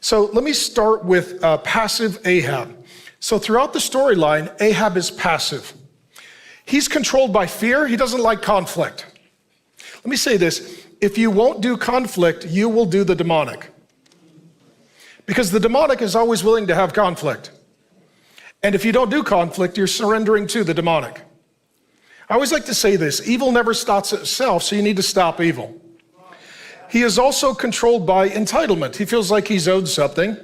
So let me start with passive Ahab. So throughout the storyline, Ahab is passive. He's controlled by fear. He doesn't like conflict. Let me say this. If you won't do conflict, you will do the demonic. Because the demonic is always willing to have conflict. And if you don't do conflict, you're surrendering to the demonic. I always like to say this, evil never stops itself, so you need to stop evil. He is also controlled by entitlement. He feels like he's owed something.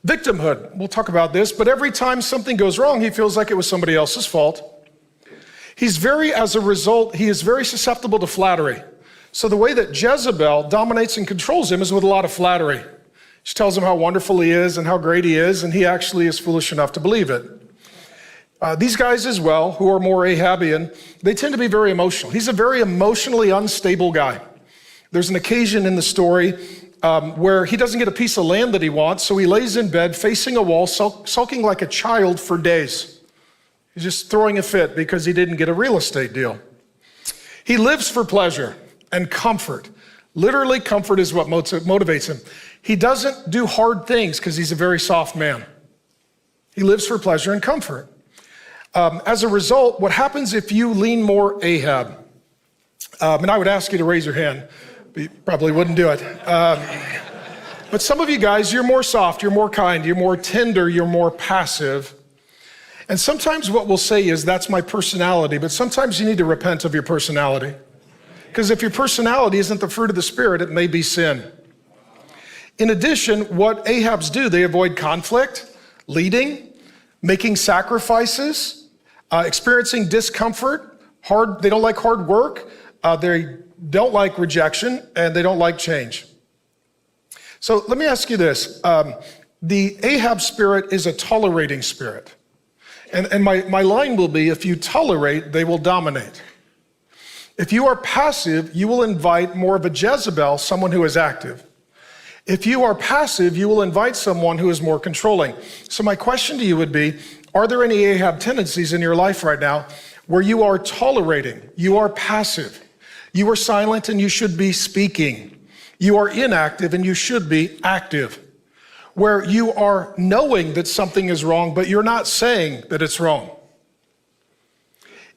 Victimhood, we'll talk about this, but every time something goes wrong, he feels like it was somebody else's fault. As a result, he is very susceptible to flattery. So the way that Jezebel dominates and controls him is with a lot of flattery. She tells him how wonderful he is and how great he is, and he actually is foolish enough to believe it. These guys as well, who are more Ahabian, they tend to be very emotional. He's a very emotionally unstable guy. There's an occasion in the story where he doesn't get a piece of land that he wants, so he lays in bed facing a wall, sulking like a child for days. He's just throwing a fit because he didn't get a real estate deal. He lives for pleasure and comfort. Literally, comfort is what motivates him. He doesn't do hard things because he's a very soft man. He lives for pleasure and comfort. As a result, what happens if you lean more Ahab? And I would ask you to raise your hand, but you probably wouldn't do it. But some of you guys, you're more soft, you're more kind, you're more tender, you're more passive. And sometimes what we'll say is, that's my personality, but sometimes you need to repent of your personality. Because if your personality isn't the fruit of the Spirit, it may be sin. In addition, what Ahabs do, they avoid conflict, leading, making sacrifices, experiencing discomfort, they don't like hard work, they don't like rejection, and they don't like change. So let me ask you this. The Ahab spirit is a tolerating spirit. And my line will be, if you tolerate, they will dominate. If you are passive, you will invite more of a Jezebel, someone who is active. If you are passive, you will invite someone who is more controlling. So my question to you would be, are there any Ahab tendencies in your life right now where you are tolerating, you are passive, you are silent and you should be speaking, you are inactive and you should be active, where you are knowing that something is wrong, but you're not saying that it's wrong?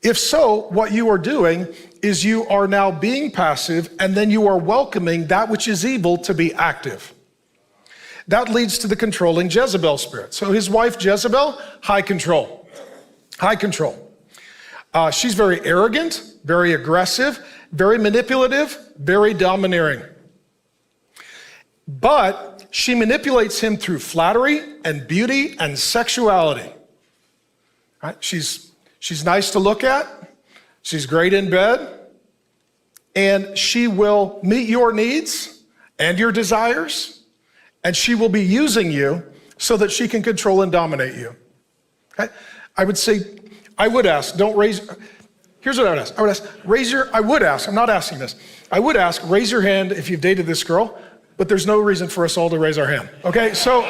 If so, what you are doing is you are now being passive, and then you are welcoming that which is evil to be active. That leads to the controlling Jezebel spirit. So his wife Jezebel, high control. High control. She's very arrogant, very aggressive, very manipulative, very domineering. But she manipulates him through flattery and beauty and sexuality. Right? She's nice to look at, she's great in bed, and she will meet your needs and your desires, and she will be using you so that she can control and dominate you. Okay? I would ask, here's what I would ask. I'm not asking this. I would ask, raise your hand if you've dated this girl, but there's no reason for us all to raise our hand. Okay, so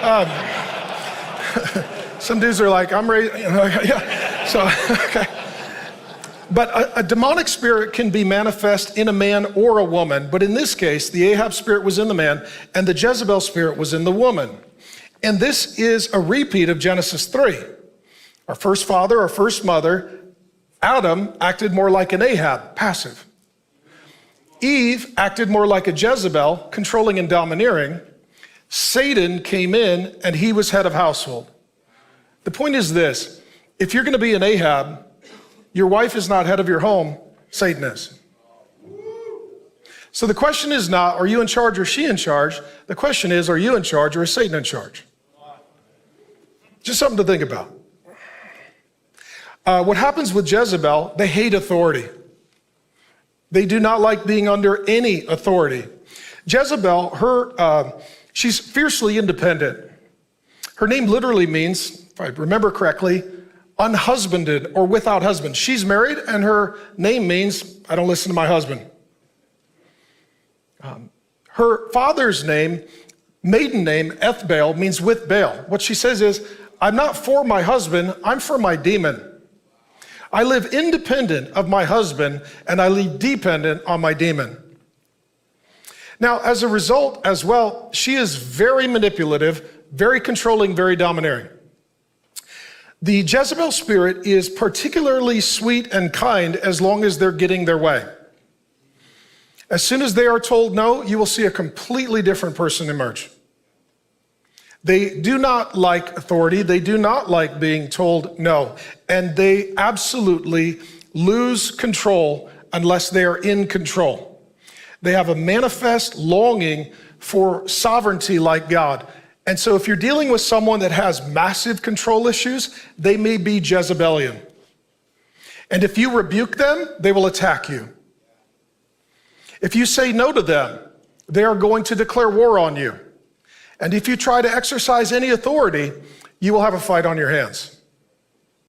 some dudes are like, I'm raising, yeah. So, okay. But a demonic spirit can be manifest in a man or a woman, but in this case, the Ahab spirit was in the man and the Jezebel spirit was in the woman. And this is a repeat of Genesis 3. Our first father, our first mother, Adam, acted more like an Ahab, passive. Eve acted more like a Jezebel, controlling and domineering. Satan came in and he was head of household. The point is this. If you're going to be an Ahab, your wife is not head of your home, Satan is. So the question is not, are you in charge or is she in charge? The question is, are you in charge or is Satan in charge? Just something to think about. What happens with Jezebel, they hate authority. They do not like being under any authority. Jezebel, she's fiercely independent. Her name literally means, if I remember correctly, unhusbanded or without husband. She's married and her name means, I don't listen to my husband. Her father's name, maiden name, Ethbaal, means with Baal. What she says is, I'm not for my husband, I'm for my demon. I live independent of my husband and I live dependent on my demon. Now, as a result as well, she is very manipulative, very controlling, very domineering. The Jezebel spirit is particularly sweet and kind as long as they're getting their way. As soon as they are told no, you will see a completely different person emerge. They do not like authority. They do not like being told no. And they absolutely lose control unless they are in control. They have a manifest longing for sovereignty like God. And so if you're dealing with someone that has massive control issues, they may be Jezebelian. And if you rebuke them, they will attack you. If you say no to them, they are going to declare war on you. And if you try to exercise any authority, you will have a fight on your hands.